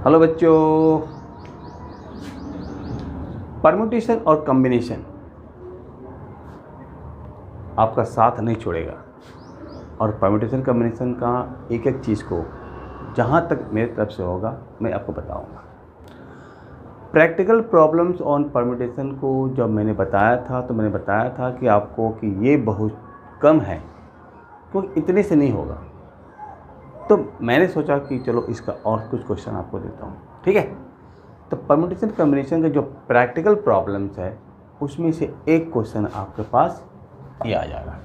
Hello बच्चों, permutation और combination आपका साथ नहीं छोड़ेगा और परम्यूटेशन कॉम्बिनेशन का एक एक चीज़ को जहाँ तक मेरी तरफ से होगा मैं आपको बताऊंगा। प्रैक्टिकल प्रॉब्लम्स ऑन परम्यूटेशन को जब मैंने बताया था तो मैंने बताया था कि आपको कि ये बहुत कम है, क्योंकि इतने से नहीं होगा। तो मैंने सोचा कि चलो इसका और कुछ क्वेश्चन आपको देता हूँ, ठीक है। तो परम्यूटेशन कॉम्बिनेशन के जो प्रैक्टिकल प्रॉब्लम्स है उसमें से एक क्वेश्चन आपके पास ये आ जाएगा।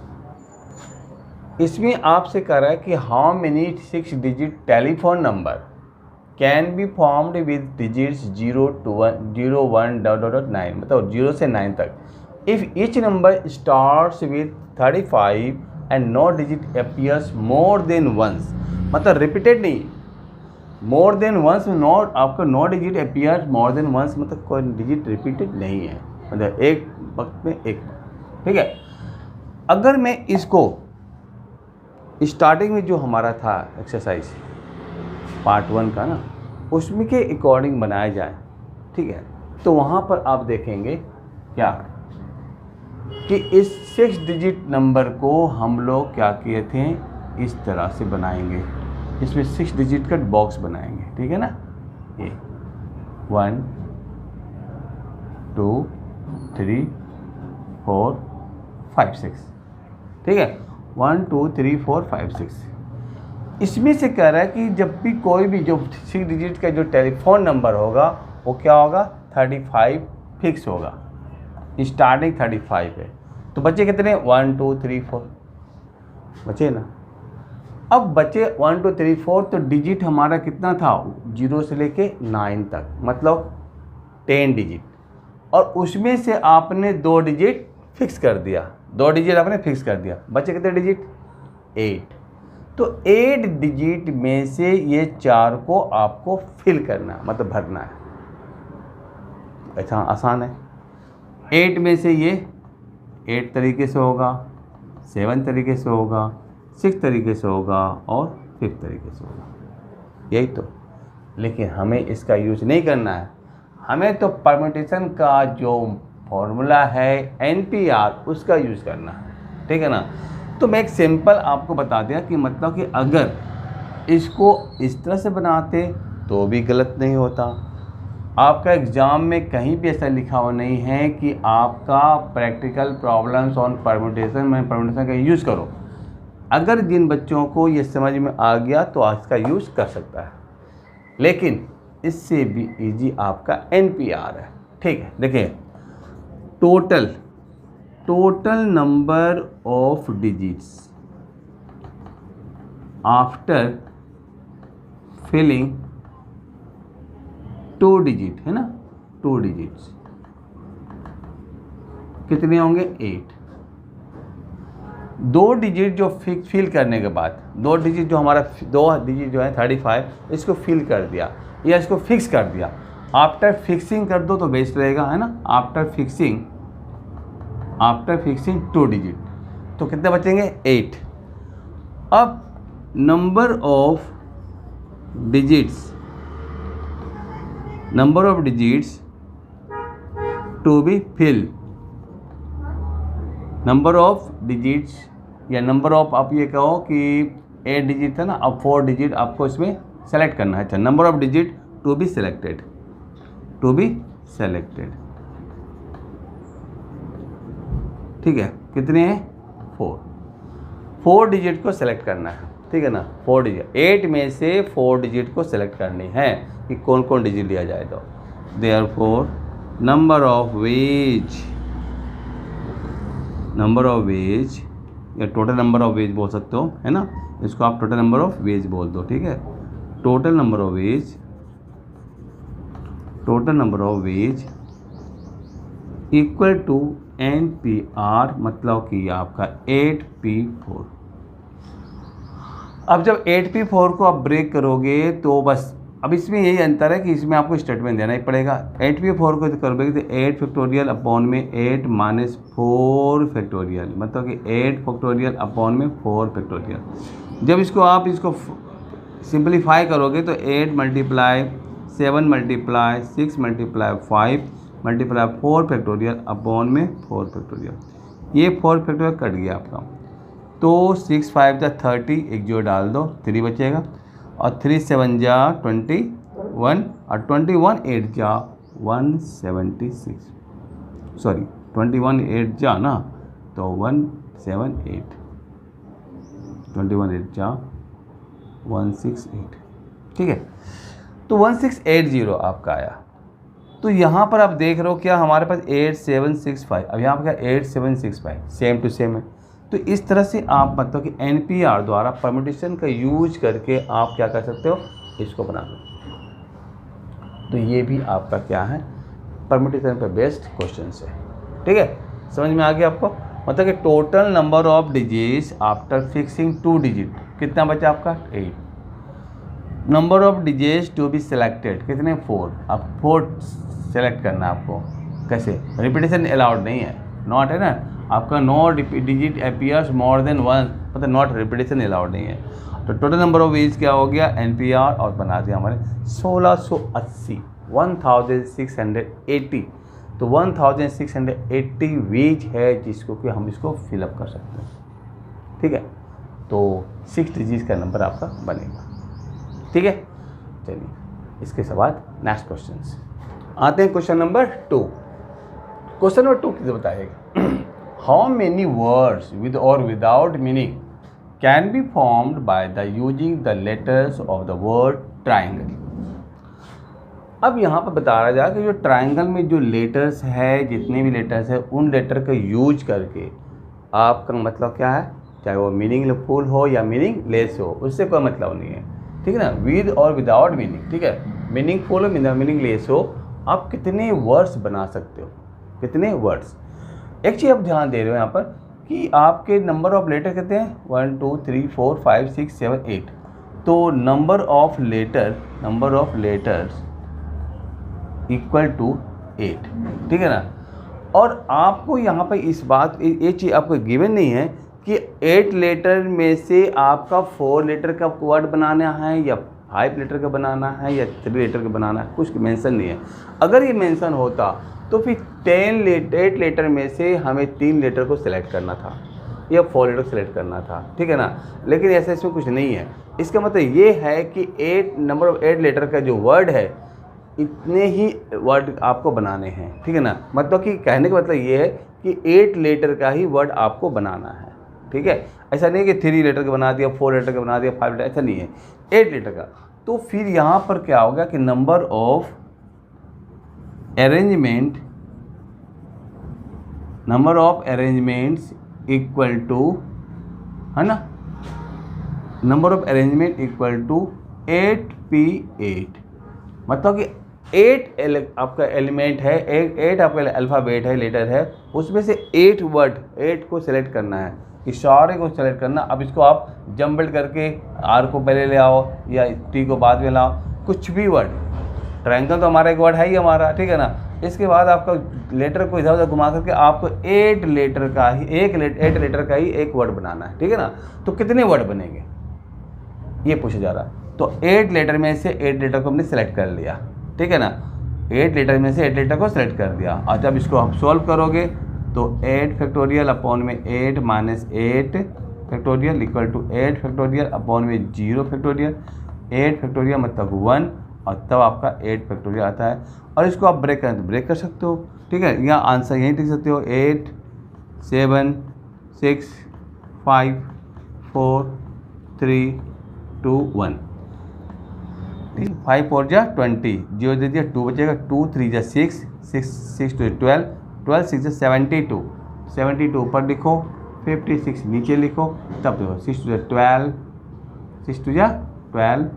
इसमें आपसे कह रहा है कि how many 6 digit telephone number can be formed with digits 0 to 1 मतलब 0 से 9 तक if each number starts with 35 and no digit appears more than once, मतलब रिपीटेड नहीं, मोर देन वंस नॉट, आपका no digit appears more than once मतलब कोई digit repeated नहीं है, मतलब एक वक्त में एक, ठीक है। अगर मैं इसको स्टार्टिंग में जो हमारा था एक्सरसाइज पार्ट 1 का ना, उसमें के अकॉर्डिंग बनाया जाए, ठीक है, तो वहाँ पर आप देखेंगे क्या कि इस 6 डिजिट नंबर को हम लोग क्या किए थे, इस तरह से बनाएंगे। इसमें 6 डिजिट का बॉक्स बनाएंगे, ठीक है ना। ये 1 2 3 4 5 6, ठीक है, 1 2 3 4 5 6। इसमें से कह रहा है कि जब भी कोई भी जो 6 डिजिट का जो टेलीफोन नंबर होगा वो क्या होगा, 35 फिक्स होगा, स्टार्टिंग 35 है। तो बचे कितने, 1 2 3 4 बचे ना। अब बचे 1 2 3 4, तो डिजिट हमारा कितना था, 0 से लेके 9 तक, मतलब 10 डिजिट, और उसमें से आपने 2 डिजिट फिक्स कर दिया, 2 डिजिट आपने फिक्स कर दिया, बचे कितने डिजिट, 8। तो 8 डिजिट में से ये 4 को आपको फिल करना है, मतलब भरना है। अच्छा आसान है। 8 में से ये 8 तरीके से होगा, 7 तरीके से होगा, 6 तरीके से होगा और 5 तरीके से होगा, यही तो। लेकिन हमें इसका यूज नहीं करना है, हमें तो परम्यूटेशन का जो फॉर्मूला है NPR उसका यूज़ करना है, ठीक है ना। तो मैं एक सिंपल आपको बता दिया कि मतलब कि अगर इसको इस तरह से बनाते तो भी गलत नहीं होता। आपका एग्ज़ाम में कहीं भी ऐसा लिखा हुआ नहीं है कि आपका प्रैक्टिकल प्रॉब्लम्स ऑन परम्यूटेशन में परम्यूटेशन का यूज़ करो। अगर जिन बच्चों को ये समझ में आ गया तो इसका यूज़ कर सकता है, लेकिन इससे भी इजी आपका NPR है, ठीक है। देखिए, total number of digits after filling 2 digit है ना, 2 डिजिट्स कितने होंगे, 8। 2 डिजिट जो फिल करने के बाद 2 डिजिट जो हमारा 2 डिजिट जो है 35, इसको फिल कर दिया या इसको फिक्स कर दिया। आफ्टर फिक्सिंग कर दो तो बेस्ट रहेगा, है ना। आफ्टर फिक्सिंग 2 डिजिट, तो कितने बचेंगे, 8। अब number of digits to be fill, number of digits या नंबर ऑफ, आप ये कहो कि 8 डिजिट था ना, अब 4 डिजिट आपको इसमें सेलेक्ट करना है। अच्छा, number of digit to be selected, ठीक है, कितने हैं, 4 डिजिट को सेलेक्ट करना है, ठीक है ना। 4 डिजिट, 8 में से 4 डिजिट को सेलेक्ट करनी है कि कौन कौन डिजिट लिया जाए। तो देयरफॉर नंबर ऑफ वेज या टोटल नंबर ऑफ वेज बोल सकते हो, है ना, इसको आप टोटल नंबर ऑफ वेज बोल दो, ठीक है। Total number of ways equal to NPR, मतलब कि आपका 8P4। अब जब 8P4 को आप ब्रेक करोगे तो बस, अब इसमें यही अंतर है कि इसमें आपको स्टेटमेंट देना ही पड़ेगा। 8P4 को करोगे तो 8 फैक्टोरियल अपॉन में 8 माइनस 4 फैक्टोरियल, मतलब कि 8 फैक्टोरियल अपॉन में 4 फैक्टोरियल। जब इसको आप इसको सिंपलीफाई करोगे तो 8 multiply 7 multiply 6 multiply 5 multiply 4 factorial upon में 4 फैक्टोरियल, ये 4 फैक्टोरियल कट गया आपका। तो 6 5 जा 30, एक जो डाल दो 3 बचेगा, और 3 7 जा 21, और 21 8 जा 176, सॉरी 21 8 जा ना तो 178, 21 8 जा 168, ठीक है। तो 1680 आपका आया। तो यहाँ पर आप देख रहे हो क्या हमारे पास 8765, अब यहाँ पर क्या 8765 सेम टू सेम है। तो इस तरह से आप मतलब कि NPR द्वारा परम्यूटेशन का यूज करके आप क्या कर सकते हो, इसको बना लो। तो ये भी आपका क्या है, परम्यूटेशन पे बेस्ड क्वेश्चन है, ठीक है। समझ में आ गया आपको, मतलब कि total number of digits after fixing 2 digit कितना बचा आपका 8। Number of digits to be selected कितने 4, अब 4 सेलेक्ट करना है आपको। कैसे, रिपीटेशन अलाउड नहीं है, नॉट है ना आपका, no digit appears more than 1, मतलब नॉट रिपीटेशन अलाउड नहीं है। तो टोटल नंबर ऑफ वीज क्या हो गया NPR, और बना दिया हमारे 1680, 1680। तो 1680 वीज है जिसको कि हम इसको फिलअप कर सकते हैं, ठीक है। तो 6 डिजिट का नंबर आपका बनेगा, ठीक है। चलिए इसके बाद नेक्स्ट क्वेश्चन आते हैं। क्वेश्चन नंबर 2, क्वेश्चन नंबर 2 किसे बताएगा, हाउ मेनी वर्ड्स विद और without meaning can be formed by the using the letters of the word triangle. अब यहाँ पर बता रहा जाए कि जो ट्राइंगल में जो लेटर्स है, जितने भी लेटर्स है, उन लेटर का यूज करके आपका मतलब क्या है, चाहे वो मीनिंगफुल हो या मीनिंगलेस हो, उससे कोई मतलब नहीं है, ठीक है ना। विद और विदाउट मीनिंग, ठीक है, मीनिंगफुल हो मीनिंगलेस हो, आप कितने वर्ड्स बना सकते हो, कितने वर्ड्स। एक चीज़ आप ध्यान दे रहे हो यहाँ पर कि आपके नंबर ऑफ लेटर कितने हैं, 1 2 3 4 5 6 7 8। तो number of letters equal to 8, ठीक है ना। और आपको यहाँ पर इस बात, ये चीज़ आपको गिवन नहीं है कि 8 लेटर में से आपका 4 लेटर का वर्ड बनाना है या 5 लेटर का बनाना है या 3 लेटर का बनाना है, कुछ मेंशन नहीं है। अगर ये मेंशन होता तो फिर 8 लेटर में से हमें 3 लेटर को सिलेक्ट करना था या 4 लेटर को सिलेक्ट करना था, ठीक है ना। लेकिन ऐसा इसमें कुछ नहीं है। इसका मतलब ये है कि 8 लेटर का जो वर्ड है, इतने ही वर्ड आपको बनाने हैं, ठीक है ना। मतलब कि कहने का मतलब ये है कि 8 लेटर का ही वर्ड आपको बनाना है, ठीक है। ऐसा नहीं कि 3 लेटर का बना दिया, 4 लेटर का बना दिया, 5 लेटर, ऐसा नहीं है, 8 लेटर का। तो फिर यहाँ पर क्या होगा कि number of arrangements equal to, है ना, number of arrangement equal to 8P8। मतलब कि 8 आपका एलिमेंट है, 8 आपका अल्फ़ाबेट है, लेटर है, उसमें से 8 वर्ड, 8 को सिलेक्ट करना है, इशारे को सिलेक्ट करना। अब इसको आप जम्बल करके R को पहले ले आओ या T को बाद में लाओ, कुछ भी वर्ड, ट्रायंगल तो हमारा एक वर्ड है ही हमारा, ठीक है ना। इसके बाद आपका लेटर को इधर उधर घुमा करके आपको 8 लेटर का ही 8 लेटर का ही एक वर्ड बनाना है, ठीक है ना। तो कितने वर्ड बनेंगे ये पूछा जा रहा है। तो 8 लेटर में से 8 लेटर को हमने सेलेक्ट कर लिया, ठीक है ना। 8 लेटर में से 8 लेटर को सेलेक्ट कर दिया। और जब इसको आप सॉल्व करोगे तो 8 फैक्टोरियल अपॉन में 8 minus 8 factorial equal to 8 factorial upon में 0 फैक्टोरियल, 8 फैक्टोरियल मतलब 1, और तब आपका 8 फैक्टोरियल आता है। और इसको आप ब्रेक करें तो ब्रेक कर सकते हो, ठीक है। यहाँ आंसर यहीं लिख सकते हो 8 7 6 5 4 3 2 1, 5 4 जा 20, 0 दे दिया, 2 बचेगा, 2 3 जा 6 6 2 12 12 6 जा 72, 72 ऊपर लिखो, 56 नीचे लिखो, तब देखो 6 2 जा 12, 6 2 जा 12,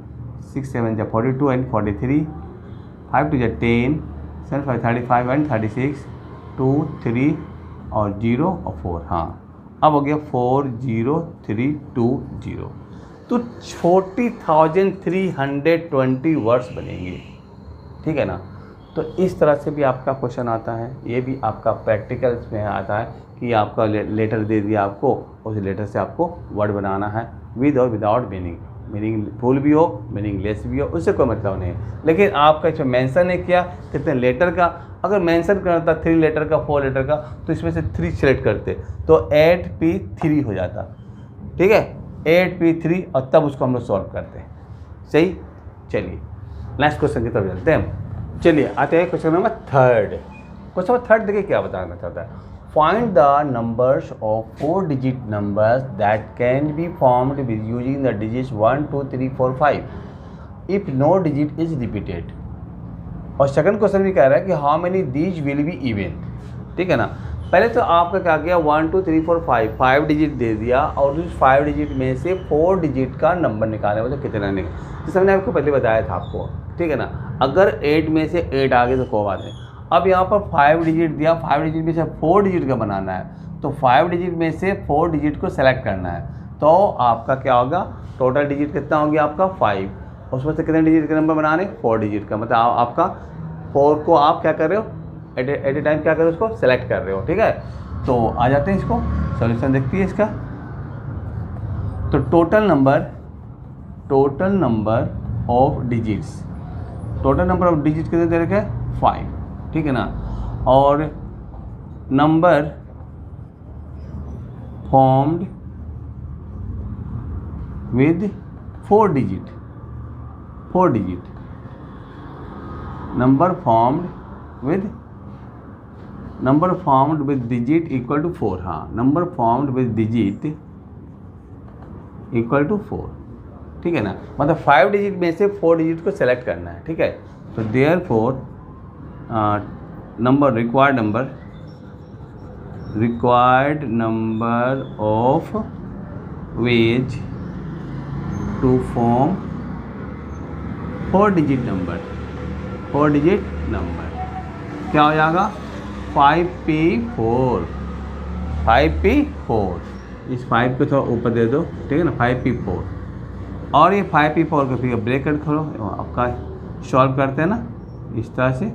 6 7 जा 42 एंड 43, 5 2 जा 10, 7 5 35 एंड 36, 2 3 और 0 और 4, हाँ अब हो गया 4 0 3 2 0। तो 40,320 वर्ड्स बनेंगे, ठीक है ना। तो इस तरह से भी आपका क्वेश्चन आता है। ये भी आपका प्रैक्टिकल्स में आता है कि आपका लेटर दे दिया आपको, उस लेटर से आपको वर्ड बनाना है विद और विदाउट मीनिंग। मीनिंग फुल भी हो, मीनिंग लेस भी हो, उससे कोई मतलब नहीं है। लेकिन आपका इसमें मेंशन है किया कितने लेटर का, अगर मेंशन करता 3 लेटर का 4 लेटर का तो इसमें से 3 सेलेक्ट करते तो 8p3 हो जाता। ठीक है, 8p3 और तब उसको हम लोग सॉल्व करते हैं। सही, चलिए नेक्स्ट क्वेश्चन की तरफ चलते हैं हम। चलिए आते हैं क्वेश्चन नंबर 3। क्वेश्चन नंबर 3 देखिए क्या बताना चाहता है। Find the numbers of 4 digit numbers that can be formed with using the digits 1 2 3 4 5 if no digit is repeated. और सेकंड क्वेश्चन भी कह रहा है कि how many these will be even. ठीक है ना, पहले तो आपका क्या किया 1 2 3 4 5 डिजिट दे दिया और उस 5 डिजिट में से 4 डिजिट का नंबर निकालने मतलब कितना निकला, जैसे मैंने आपको पहले बताया था आपको। ठीक है ना, अगर 8 में से 8 आ गए तो कोई बात नहीं। अब यहाँ पर 5 डिजिट दिया, 5 डिजिट में से 4 डिजिट का बनाना है तो 5 डिजिट में से 4 डिजिट को सेलेक्ट करना है। तो आपका क्या होगा, टोटल डिजिट कितना हो गया आपका 5, उसमें से कितने डिजिट के नंबर बनाने 4 डिजिट का, मतलब आपका 4 को आप क्या कर रहे हो एट ए टाइम क्या कर रहे हो उसको सेलेक्ट कर रहे हो। ठीक है, तो आ जाते हैं इसको सॉल्यूशन देखती है इसका। तो total number of digits, total number of digit कितने दे रखे हैं 5। ठीक है ना, और number formed with 4 digit, number formed with digit equal to 4। हाँ, number formed with digit equal to 4। ठीक है ना, मतलब 5 डिजिट में से 4 डिजिट को सेलेक्ट करना है। ठीक है, तो therefore required number of ways to form 4 digit number क्या हो जाएगा 5p4। इस 5 को थोड़ा ऊपर दे दो। ठीक है ना, 5p4 और ये 5p4 को फिर ब्रैकेट खोलो, आपका सॉल्व करते हैं ना इस तरह से।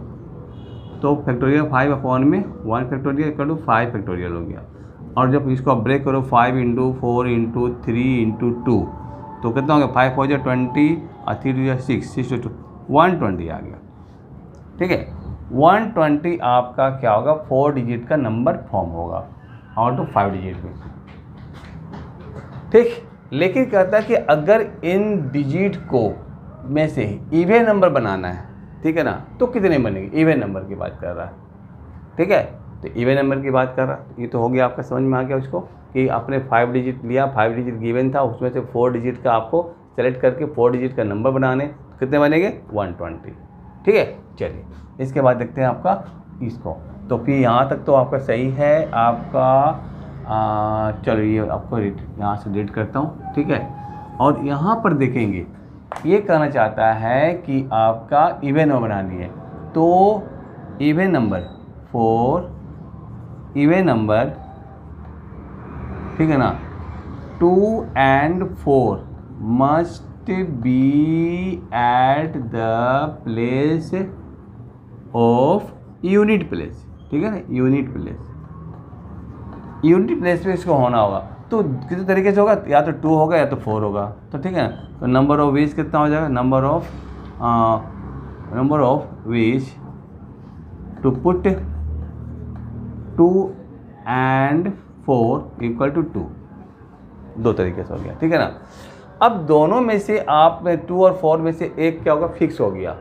तो फैक्टोरियल 5 अपॉन में 1 फैक्टोरियल कर लो 5 फैक्टोरियल हो गया। और जब इसको आप ब्रेक करो 5 × 4 × 3 × 2 तो कितना हो गया 5 हो जाए 20 और 3 हो 6 6 2 120 आ गया। ठीक है, 120 आपका क्या होगा 4 डिजिट का नंबर फॉर्म होगा आउट ऑफ 5 डिजिट में। ठीक, लेकिन कहता है कि अगर इन डिजिट को में से इवन नंबर बनाना है, ठीक है ना, तो कितने बनेंगे, इवन नंबर की बात कर रहा है। ठीक है, तो इवन नंबर की बात कर रहा है, ये तो हो गया आपका समझ में आ गया उसको कि आपने 5 डिजिट लिया, 5 डिजिट गिवन था, उसमें से 4 डिजिट का आपको सेलेक्ट करके 4 डिजिट का नंबर बनाने, कितने बनेंगे 120। ठीक है, चलिए इसके बाद देखते हैं आपका इसको। तो फिर यहाँ तक तो आपका सही है आपका। चलो ये आपको यहाँ से डिलीट करता हूँ। ठीक है, और यहाँ पर देखेंगे ये कहना चाहता है कि आपका इवन नंबर बनानी है, तो इवन नंबर 4 इवन नंबर, ठीक है ना, 2 and 4 must be at the place of unit place. ठीक है ना, यूनिट प्लेस पे इसको होना होगा। तो किसी तरीके से होगा, या तो 2 होगा या तो 4 होगा। तो ठीक है ना, तो नंबर ऑफ वेज कितना हो जाएगा, number of ways to put 2 and 4 equal to 2, 2 तरीके से हो गया। ठीक है ना, अब दोनों में से आप में 2 और 4 में से एक क्या होगा फिक्स हो गया,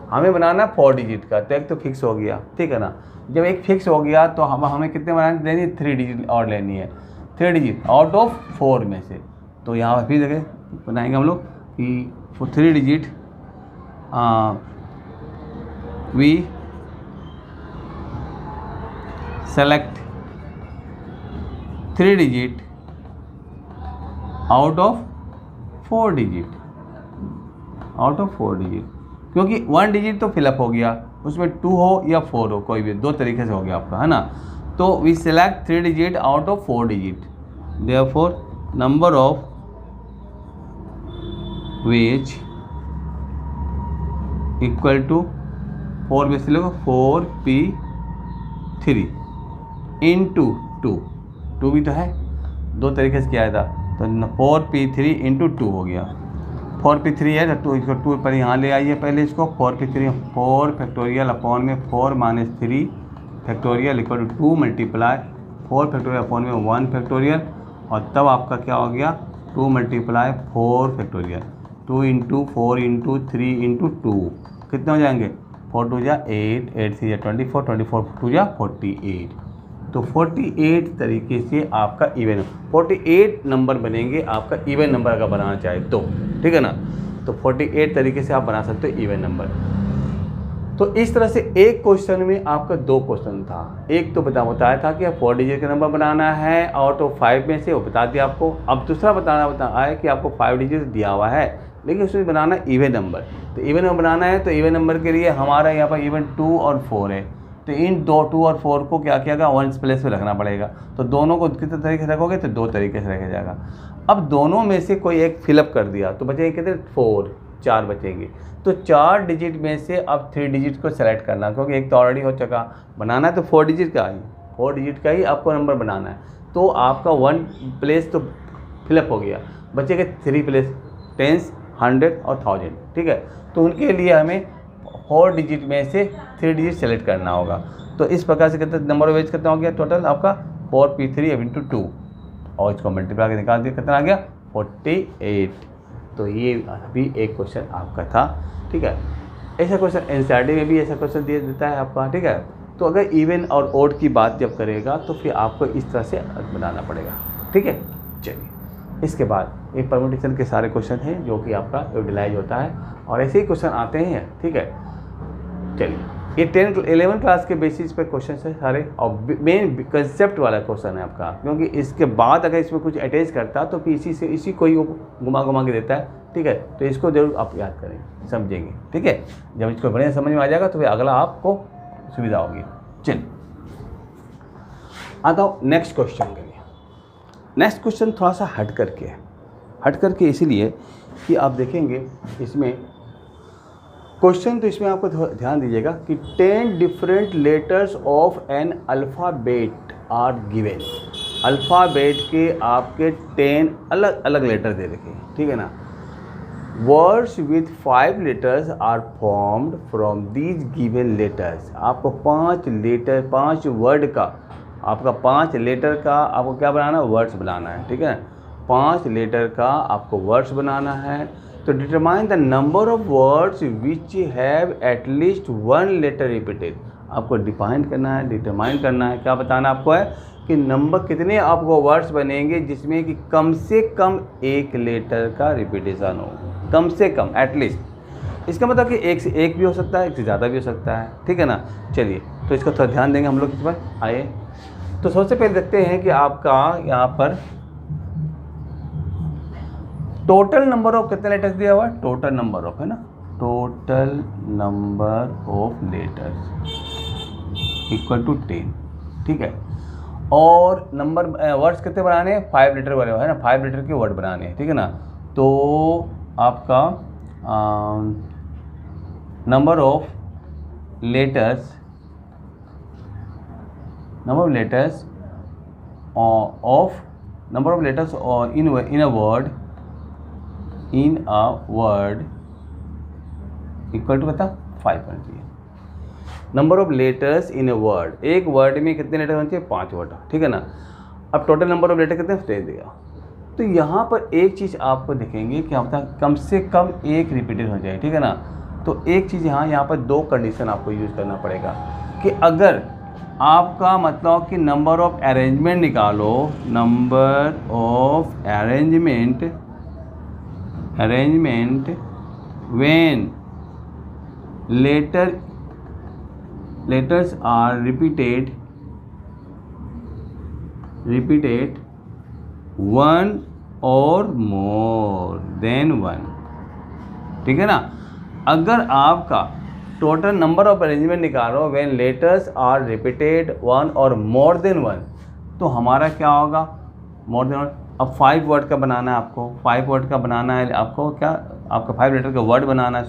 हमें बनाना 4 डिजिट का, तो एक तो फिक्स हो गया। ठीक है ना, जब एक फिक्स हो गया तो हमें कितने बनाने लेनी है 3 डिजिट और लेनी है, 3 डिजिट आउट ऑफ 4 में से। तो यहाँ पर फिर देखें बनाएंगे हम लोग कि 3 digit we select 3 digit out of 4 digit, क्योंकि 1 डिजिट तो फिलअप हो गया, उसमें 2 हो या 4 हो, कोई भी 2 तरीके से हो गया आपका, है ना। तो we select 3 digit out of 4 digit, therefore number of ways equal to 4 में से लोग 4p3 इंटू 2 भी तो है, 2 तरीके से किया था, तो 4p3 इंटू 2 हो गया। 4p3 है तो 2 इसको 2 पर यहाँ ले आइए पहले इसको 4p3 4 फैक्टोरियल अपॉन में 4 minus 3 factorial equal to 2 multiply 4 factorial upon में 1 फैक्टोरियल और तब आपका क्या हो गया 2 multiply 4 factorial 2 into 4 into 3 into 2 कितने हो जाएंगे 4 2 जा 8 8 3 जा 24 24 2 जा 48 तो 48 तरीके से आपका इवन 48 नंबर बनेंगे आपका इवन नंबर अगर बनाना चाहे तो ठीक है ना। तो 48 तरीके से आप बना सकते हो इवन नंबर। तो इस तरह से एक क्वेश्चन में आपका 2 क्वेश्चन था। एक तो बताया था कि 4 डिजिट का नंबर बनाना है आउट ऑफ 5 में से, वो बता दिया आपको। अब दूसरा बताया है कि आपको 5 डिजिट दिया हुआ है लेकिन उसमें बनाना इवन नंबर। तो इवन नंबर बनाना है तो इवन नंबर के लिए हमारा यहाँ पर इवन 2 और 4 है तो इन 2 और 4 को क्या किया गया 1 प्लेस पे रखना पड़ेगा। तो दोनों को कितने तरीके से रखोगे तो 2 तरीके से रखा जाएगा। अब दोनों में से कोई एक फिलअप कर दिया तो बचेंगे कितने 4 बचेंगे। तो 4 डिजिट में से अब 3 डिजिट को सेलेक्ट करना क्योंकि एक तो ऑलरेडी हो चुका बनाना है तो 4 डिजिट का ही 4 डिजिट का ही आपको नंबर बनाना है। तो आपका 1 प्लेस तो फिलअप हो गया, बचेगा 3 प्लेस 10 100 और 1000 ठीक है। तो उनके लिए हमें 4 डिजिट में से 3 डिजिट सेलेक्ट करना होगा। तो इस प्रकार से कितना नंबर ऑफ वेज कितना हो गया टोटल आपका 4p3 इंटू 2 और इसको मल्टीप्लाई करके निकाल दिया कितना आ गया 48। तो ये अभी एक क्वेश्चन आपका था ठीक है। ऐसा क्वेश्चन एनसीईआरटी में भी ऐसा क्वेश्चन दिया देता है आपका ठीक है। तो अगर इवन और ओड की बात जब करेगा तो फिर आपको इस तरह से बनाना पड़ेगा ठीक है। चलिए इसके बाद एक परम्यूटेशन के सारे क्वेश्चन हैं जो कि आपका यूटिलाइज होता है और ऐसे ही क्वेश्चन आते हैं ठीक है। चलिए ये 11 क्लास के बेसिस पे क्वेश्चन है सारे और मेन कंसेप्ट वाला क्वेश्चन है आपका क्योंकि इसके बाद अगर इसमें कुछ अटैच करता तो फिर इसी को ही घुमा के देता है ठीक है। तो इसको जरूर आप याद करें समझेंगे ठीक है। जब इसको बढ़िया समझ में आ जाएगा तो फिर अगला आपको सुविधा होगी। चलिए आता हूँ नेक्स्ट क्वेश्चन के लिए। नेक्स्ट क्वेश्चन थोड़ा सा हट करके इसीलिए कि आप देखेंगे इसमें क्वेश्चन तो इसमें आपको ध्यान दीजिएगा कि 10 different letters of an alphabet are given. Alphabet के आपके 10 अलग अलग लेटर दे रखे हैं ठीक है ना। Words with 5 letters are formed from these given letters. आपको 5 वर्ड का आपका 5 लेटर का आपको क्या बनाना है वर्ड्स बनाना है ठीक है। 5 लेटर का आपको वर्ड्स बनाना है। तो determine the number of words which have at least 1 letter repeated. आपको डिटरमाइन करना है क्या बताना आपको है कि नंबर कितने आपको वर्ड्स बनेंगे जिसमें कि कम से कम 1 लेटर का रिपीटेशन हो, कम से कम एटलीस्ट। इसका मतलब कि 1 से 1 भी हो सकता है, 1 से ज़्यादा भी हो सकता है ठीक है ना। चलिए तो इसका थोड़ा ध्यान देंगे हम लोग इस पर आइए। तो सबसे पहले देखते हैं कि आपका यहाँ पर टोटल नंबर ऑफ कितने लेटर्स दिया हुआ है। टोटल नंबर ऑफ है ना, total number of letters equal to 10 ठीक है। और नंबर वर्ड्स कितने बनाने हैं 5 लेटर वाले है ना, 5 लेटर के वर्ड बनाने हैं ठीक है ना। तो आपका number of letters in a word equal to कितना 5 होना चाहिए। Number of letters in a word, एक वर्ड में कितने लेटर होने चाहिए 5 वर्ड ठीक है ना। अब टोटल नंबर ऑफ लेटर कितने दे दिया। तो यहाँ पर एक चीज़ आपको देखेंगे कि होता कम से कम 1 रिपीटेड हो जाए ठीक है ना। तो एक चीज़ यहाँ पर 2 कंडीशन आपको यूज़ करना पड़ेगा कि अगर आपका मतलब कि नंबर ऑफ अरेंजमेंट निकालो, number of arrangement when letters are repeated 1 or more than 1 ठीक है ना। अगर आपका टोटल नंबर ऑफ अरेंजमेंट निकालो व्हेन लेटर्स आर रिपीटेड 1 और मोर देन 1 तो हमारा क्या होगा मोर देन 1। अब 5 वर्ड का बनाना है आपको, 5 वर्ड का बनाना है आपको क्या आपका 5 लेटर का वर्ड बनाना है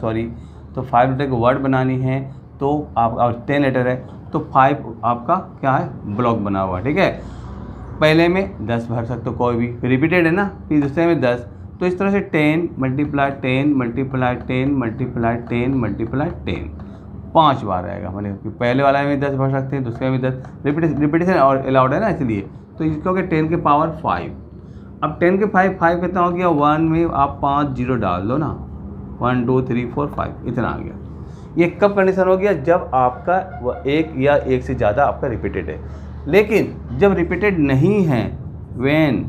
तो 5 लेटर के वर्ड बनानी है तो आप 10 लेटर है तो 5 आपका क्या है ब्लॉक बना हुआ ठीक है। पहले में 10 भर सकते हो कोई भी रिपीटेड है ना, फिर दूसरे में 10, तो इस तरह से 10 मल्टीप्लाई 10 मल्टीप्लाई 10 मल्टीप्लाई 10 मल्टीप्लाई 10 5 बार आएगा। मैंने पहले वाला में 10 भर सकते हैं, दूसरे में 10, रिपीटेशन और अलाउड है ना, इसलिए तो इसको क्या 10 के पावर 5। अब 10 के 5 कितना हो गया, 1 में आप 5 जीरो डाल दो ना, 1 2 3 4 5 इतना आ गया। ये कब कंडीशन हो गया, जब आपका एक या एक से ज़्यादा आपका रिपीटेड है। लेकिन जब रिपीटेड नहीं है, when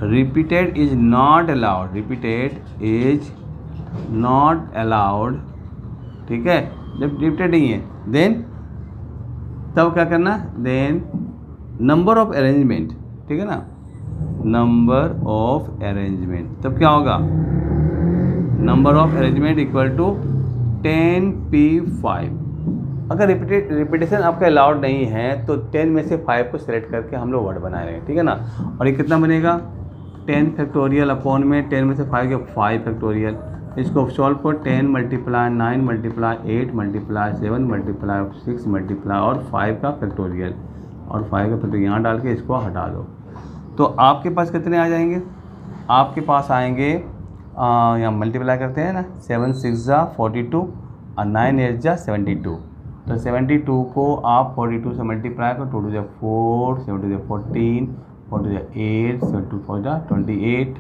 repeated is not allowed, repeated is not allowed, ठीक है, जब रिपीटेड नहीं है देन तब क्या करना, देन नंबर ऑफ अरेंजमेंट, ठीक है ना, नंबर ऑफ अरेंजमेंट, तब क्या होगा, number of arrangement equal to 10p5। अगर रिपीटेशन आपका अलाउड नहीं है तो 10 में से 5 को सिलेक्ट करके हम लोग वर्ड बना रहे हैं, ठीक है ना। और ये कितना बनेगा, 10 फैक्टोरियल अपॉन में 10 में से 5 के 5 फैक्टोरियल। इसको सॉल्व को 10 multiply 9 multiply 8 multiply 7 multiply 6 multiply और 5 का फैक्टोरियल, और 5 का फैक्टोरियल यहाँ डाल के इसको हटा दो, तो आपके पास कितने आ जाएंगे, आपके पास आएंगे यहाँ मल्टीप्लाई करते हैं ना, 7 6 जा 42 और 9 8 जा 72। तो 72 को आप 42 से मल्टीप्लाई करो, 2 जा 4, 7 जा 14, 4 जा 8, 7 2 4 जा 28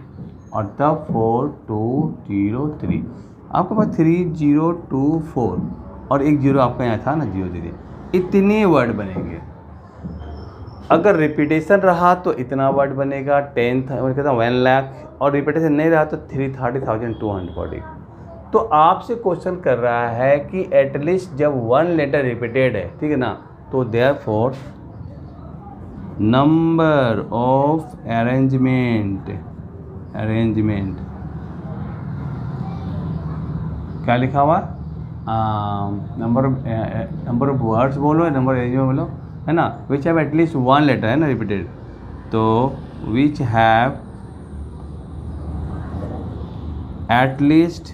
और तब 4203। आपके पास 3024 और एक जीरो आपका यहाँ था ना, 0 दे दिए, इतने वर्ड बनेंगे। अगर रिपीटेशन रहा तो इतना वर्ड बनेगा 1 लाख, और रिपीटेशन नहीं रहा तो 30,240। तो आपसे क्वेश्चन कर रहा है कि एटलीस्ट जब 1 लेटर रिपीटेड है, ठीक है ना, तो देयरफॉर नंबर ऑफ अरेंजमेंट क्या लिखा हुआ, नंबर ऑफ वर्ड्स बोलो, नंबर अरेंजमेंट बोलो, है ना, विच हैव एटलीस्ट 1 लेटर है ना रिपीटेड, तो which have at least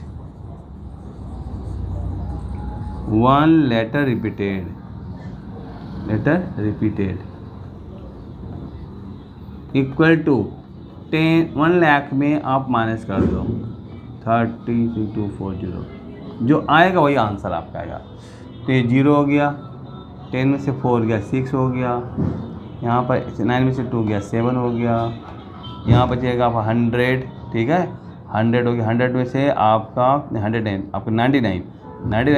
1 letter repeated equal to 1 lakh में आप माइनस कर दो 30,240, जो आएगा वही आंसर आपका आएगा। तो ये 0 हो गया, 10 में से 4 गया 6 हो गया, यहाँ पर 9 में से 2 गया 7 हो गया, यहाँ बचेगा आप 100, ठीक है, 100 हो गया, 100 में से आपका 109, आपका 99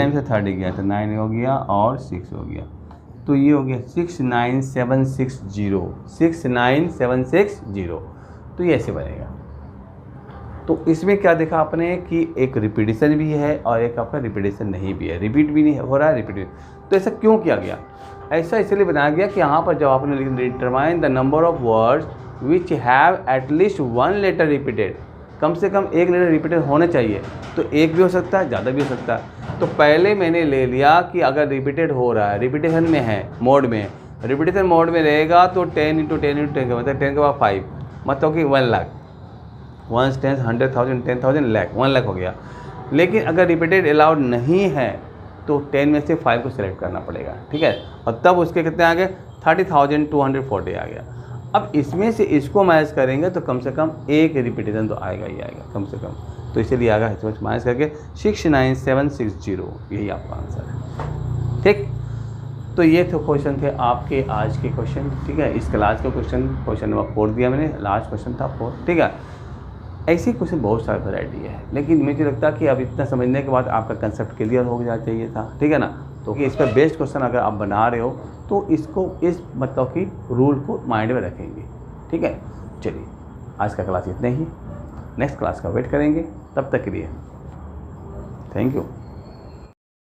में से 30 गया तो 9 हो गया और 6 हो गया, तो ये हो गया 69760। तो ये ऐसे बनेगा। तो इसमें क्या देखा आपने कि एक रिपीटेशन भी है और एक आपका रिपीटेशन नहीं भी है, रिपीट भी नहीं हो रहा है, रिपीट। तो ऐसा क्यों किया गया, ऐसा इसलिए बनाया गया कि यहाँ पर जब आपने determine the number of words which have at least 1 letter repeated, कम से कम एक लेटर रिपीटेड होना चाहिए, तो एक भी हो सकता है, ज़्यादा भी हो सकता है। तो पहले मैंने ले लिया कि अगर रिपीटेड हो रहा है, रिपीटेशन में है, मोड में, रिपीटेशन मोड में रहेगा तो 10 × 10 × 10 का मतलब 10 के बाद 5, मतलब कि 1 लाख, 1 10 100,000 10,000 लाख, 1 लाख हो गया। लेकिन अगर रिपीटेड अलाउड नहीं है तो 10 में से 5 को सिलेक्ट करना पड़ेगा, ठीक है, और तब उसके कितने आ गए, 30,240 आ गया। अब इसमें से इसको माइनस करेंगे तो कम से कम एक रिपीटेशन तो आएगा ही आएगा कम से कम, तो इसीलिए आएगा इसमें माइनस करके 69760, यही आपका आंसर है, ठीक। तो ये थे क्वेश्चन थे आपके आज के क्वेश्चन, ठीक है। इस क्लास का क्वेश्चन नंबर 4 दिया मैंने, लास्ट क्वेश्चन था 4, ठीक है। ऐसे क्वेश्चन बहुत सारी वैरायटी है, लेकिन मुझे लगता है कि अब इतना समझने के बाद आपका कंसेप्ट क्लियर हो जाना चाहिए था, ठीक है ना। तो कि इस पर बेस्ड क्वेश्चन अगर आप बना रहे हो तो इसको इस मतलब कि रूल को माइंड में रखेंगे, ठीक है। चलिए आज का क्लास इतना ही, नेक्स्ट क्लास का वेट करेंगे, तब तक के लिए थैंक यू।